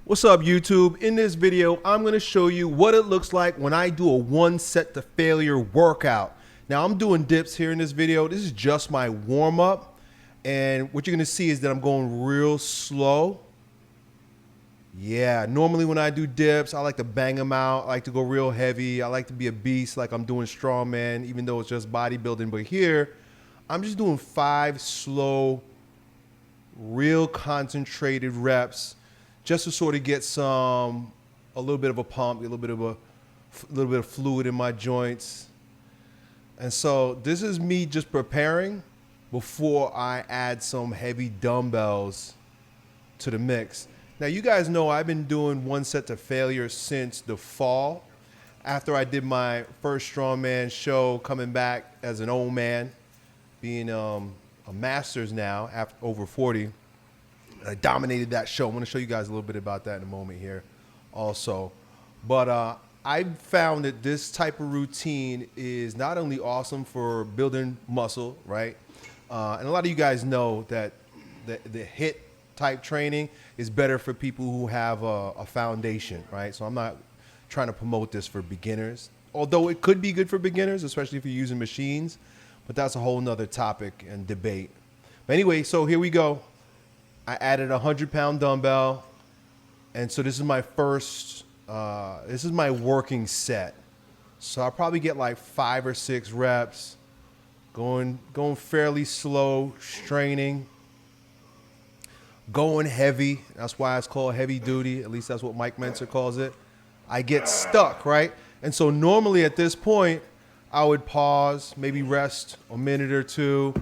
What's up, YouTube? In this video, I'm going to show you what it looks like when I do a one set to failure workout. Now, I'm doing dips here in this video. This is just my warm up. And what you're going to see is that I'm going real slow. Yeah, normally when I do dips, I like to bang them out. I like to go real heavy. I like to be a beast like I'm doing strongman, even though it's just bodybuilding. But here, I'm just doing 5 slow, real concentrated reps, just to sort of get a little bit of a pump, a little bit of fluid in my joints. And so this is me just preparing before I add some heavy dumbbells to the mix. Now, you guys know I've been doing one set to failure since the fall. After I did my first strongman show, coming back as an old man, being a master's now, after over 40. I dominated that show. I'm going to show you guys a little bit about that in a moment here also. But I found that this type of routine is not only awesome for building muscle, right? And a lot of you guys know that the HIIT type training is better for people who have a foundation, right? So I'm not trying to promote this for beginners, although it could be good for beginners, especially if you're using machines. But that's a whole nother topic and debate. But anyway, so here we go. I added a 100-pound dumbbell, and so this is my first, this is my working set. So I'll probably get like 5 or 6 reps, going fairly slow, straining, going heavy. That's why it's called heavy duty. At least that's what Mike Mentzer calls it. I get stuck, right? And so normally at this point, I would pause, maybe rest a minute or two,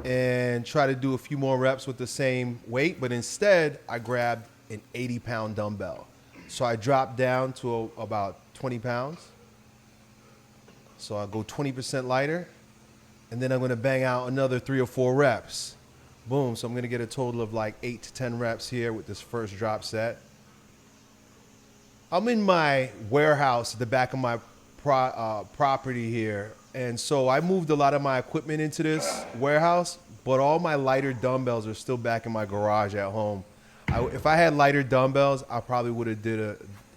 and try to do a few more reps with the same weight. But instead, I grabbed an 80-pound dumbbell. So I dropped down to about 20 pounds. So I'll go 20% lighter. And then I'm going to bang out another 3 or 4 reps. Boom. So I'm going to get a total of like 8 to 10 reps here with this first drop set. I'm in my warehouse at the back of my property here. And so I moved a lot of my equipment into this warehouse, but all my lighter dumbbells are still back in my garage at home. If I had lighter dumbbells, I probably would have did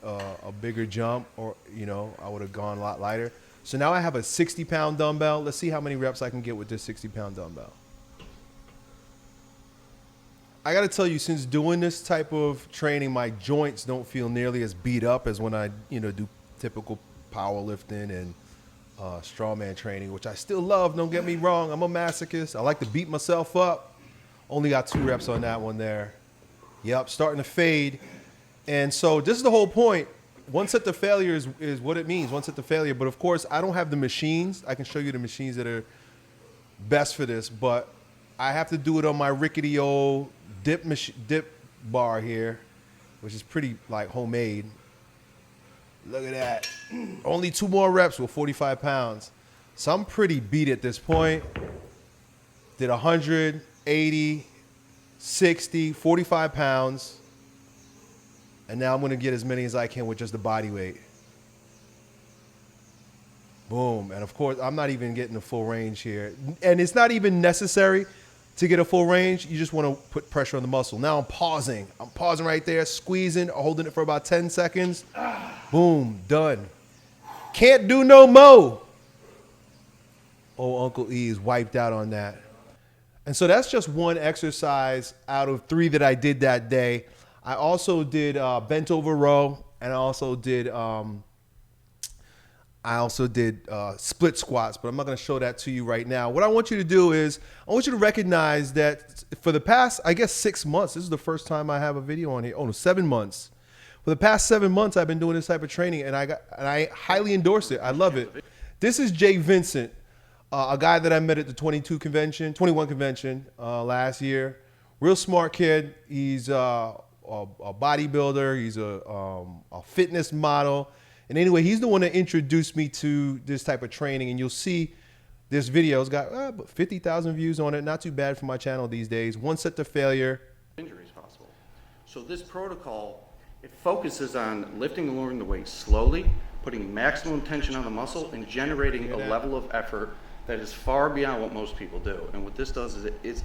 a bigger jump, or, you know, I would have gone a lot lighter. So now I have a 60-pound dumbbell. Let's see how many reps I can get with this 60-pound dumbbell. I got to tell you, since doing this type of training, my joints don't feel nearly as beat up as when I, do typical powerlifting and strongman training, which I still love. Don't get me wrong. I'm a masochist. I like to beat myself up. Only got 2 reps on that one there. Yep, starting to fade. And so this is the whole point. One set to failure is what it means, one set to failure. But of course, I don't have the machines. I can show you the machines that are best for this, but I have to do it on my rickety old dip bar here, which is pretty like homemade. Look at that. Only 2 more reps with 45 pounds. So I'm pretty beat at this point. Did 100, 80, 60, 45 pounds. And now I'm going to get as many as I can with just the body weight. Boom. And of course, I'm not even getting the full range here. And it's not even necessary to get a full range. You just want to put pressure on the muscle. Now I'm pausing. I'm pausing right there, squeezing, holding it for about 10 seconds. Boom, done. Can't do no more. Oh, Uncle E is wiped out on that. And so that's just one exercise out of 3 that I did that day. I also did bent over row, and I also did split squats, but I'm not going to show that to you right now. What I want you to do is I want you to recognize that for the past, I guess, 6 months, this is the first time I have a video on here. Oh, no, 7 months. For the past 7 months, I've been doing this type of training, and I highly endorse it. I love it. This is Vincent, a guy that I met at the 21 convention last year. Real smart kid. He's a bodybuilder. He's a fitness model. And anyway, he's the one that introduced me to this type of training. And you'll see this video. It's got 50,000 views on it. Not too bad for my channel these days. One set to failure. Injuries possible. So this protocol, it focuses on lifting and lowering the weight slowly, putting maximum tension on the muscle, and generating a level of effort that is far beyond what most people do. And what this does is it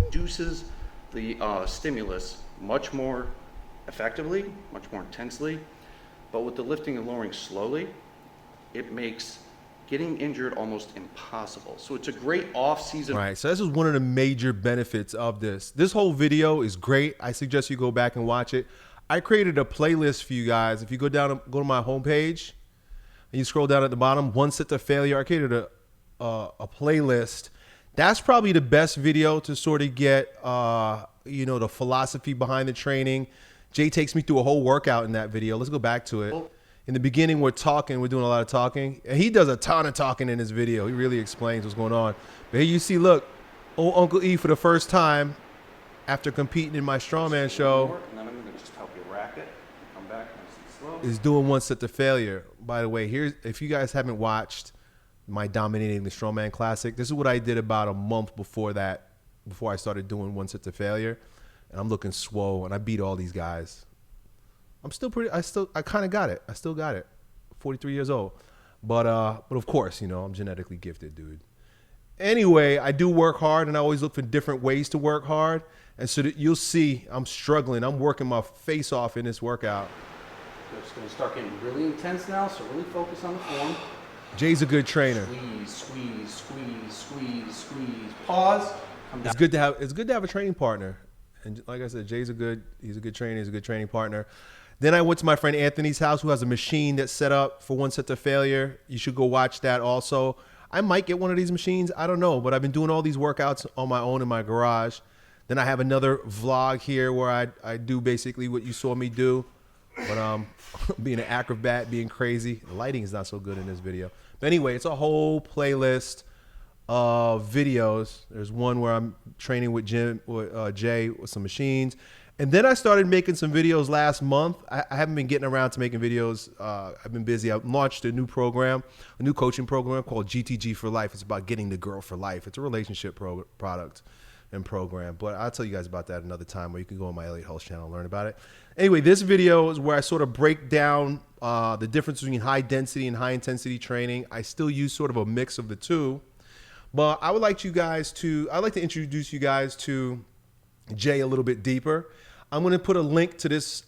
induces the stimulus much more effectively, much more intensely. But with the lifting and lowering slowly, it makes getting injured almost impossible. So it's a great off-season. Right. So this is one of the major benefits of this. This whole video is great. I suggest you go back and watch it. I created a playlist for you guys. If you go to my homepage and you scroll down at the bottom, one set to failure, I created a playlist. That's probably the best video to sort of get, the philosophy behind the training. Jay takes me through a whole workout in that video. Let's go back to it. In the beginning, we're doing a lot of talking. And he does a ton of talking in his video. He really explains what's going on. But here you see, look, old Uncle E for the first time after competing in my strongman show And then I'm going to just help you rack it. Come back nice and slow. is doing one set to failure. By the way, if you guys haven't watched my Dominating the Strongman Classic, this is what I did about a month before that, before I started doing one set to failure. And I'm looking swole, and I beat all these guys. I kind of got it. I still got it. 43 years old. But of course, I'm genetically gifted, dude. Anyway, I do work hard, and I always look for different ways to work hard. And so that you'll see I'm struggling. I'm working my face off in this workout. It's going to start getting really intense now, so really focus on the form. Jay's a good trainer. Squeeze. Pause. Come down. It's good to have a training partner. And like I said, he's a good trainer. He's a good training partner. Then I went to my friend Anthony's house, who has a machine that's set up for one set to failure. You should go watch that also. I might get one of these machines. I don't know, but I've been doing all these workouts on my own in my garage. Then I have another vlog here where I do basically what you saw me do. But being an acrobat, being crazy. The lighting is not so good in this video. But anyway, it's a whole playlist of videos. There's one where I'm training with Jay with some machines. And then I started making some videos last month. I haven't been getting around to making videos. I've been busy. I launched a new program, a new coaching program called GTG for Life. It's about getting the girl for life. It's a relationship product and program. But I'll tell you guys about that another time, where you can go on my Elliot Hulse channel and learn about it. Anyway, this video is where I sort of break down the difference between high density and high intensity training. I still use sort of a mix of the two. But I'd like to introduce you guys to Jay a little bit deeper. I'm going to put a link to this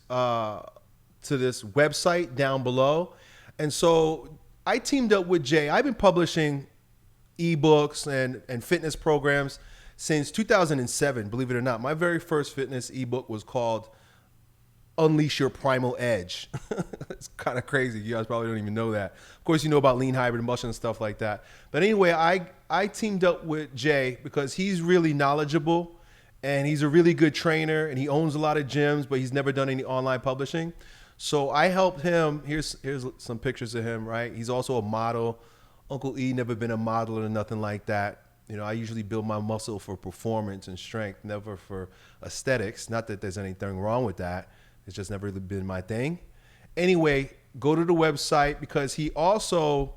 website down below. And so I teamed up with Jay. I've been publishing ebooks and fitness programs since 2007, believe it or not. My very first fitness ebook was called Unleash Your Primal Edge. It's kind of crazy. You guys probably don't even know that. Of course, you know about lean hybrid muscle and stuff like that. But anyway, I teamed up with Jay because he's really knowledgeable and he's a really good trainer and he owns a lot of gyms, but he's never done any online publishing. So I helped him. Here's some pictures of him, right? He's also a model. Uncle E never been a model or nothing like that. I usually build my muscle for performance and strength, never for aesthetics. Not that there's anything wrong with that. It's just never really been my thing. Anyway, go to the website because he also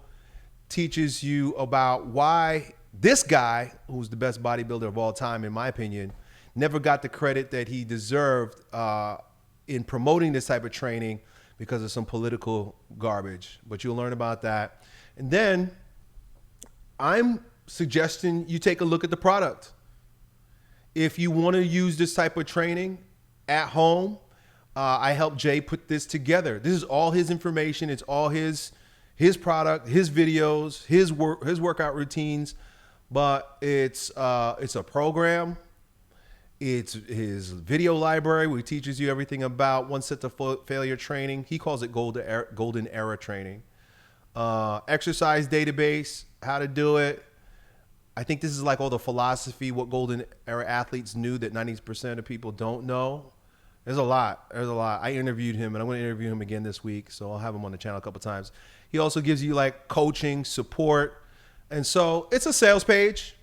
teaches you about why this guy, who's the best bodybuilder of all time, in my opinion, never got the credit that he deserved in promoting this type of training because of some political garbage. But you'll learn about that. And then I'm suggesting you take a look at the product. If you want to use this type of training at home, I helped Jay put this together. This is all his information. It's all his product, his videos, his workout routines. But it's a program. It's his video library where he teaches you everything about one set to failure training. He calls it golden era training. Exercise database, how to do it. I think this is like all the philosophy, what golden era athletes knew that 90% of people don't know. There's a lot. I interviewed him, and I'm going to interview him again this week, so I'll have him on the channel a couple times. He also gives you like coaching, support, and so it's a sales page,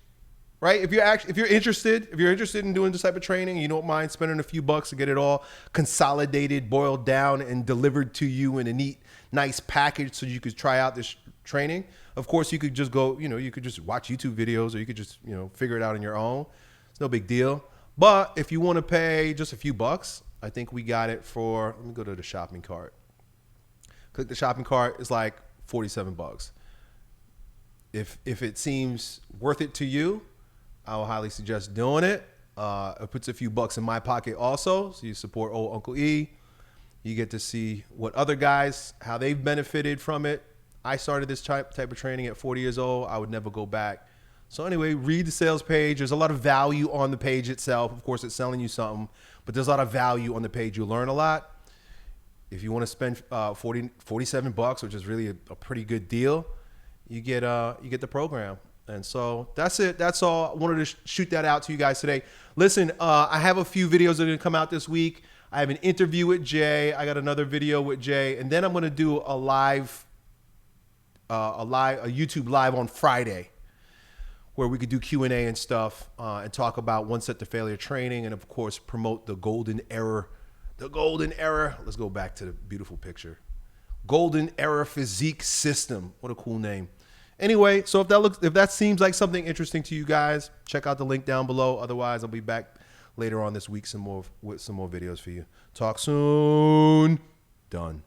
right? If you're interested in doing this type of training, you don't mind spending a few bucks to get it all consolidated, boiled down, and delivered to you in a neat, nice package, so you could try out this training. Of course, you could just go, you could just watch YouTube videos, or you could just, figure it out on your own. It's no big deal. But if you want to pay just a few bucks, I think we got it for, let me go to the shopping cart. Click the shopping cart, it's like 47 bucks. If it seems worth it to you, I will highly suggest doing it. It puts a few bucks in my pocket also, so you support old Uncle E. You get to see what other guys, how they've benefited from it. I started this type of training at 40 years old. I would never go back. So anyway, read the sales page. There's a lot of value on the page itself. Of course, it's selling you something, but there's a lot of value on the page. You'll learn a lot. If you want to spend $47, which is really a pretty good deal, you get the program. And so that's it. That's all. I wanted to shoot that out to you guys today. Listen, I have a few videos that are going to come out this week. I have an interview with Jay. I got another video with Jay, and then I'm going to do a YouTube live on Friday, where we could do Q&A and stuff, and talk about one set to failure training, and of course promote the golden era. The golden era. Let's go back to the beautiful picture. Golden era physique system. What a cool name. Anyway, so if that seems like something interesting to you guys, check out the link down below. Otherwise, I'll be back later on this week with some more videos for you. Talk soon. Done.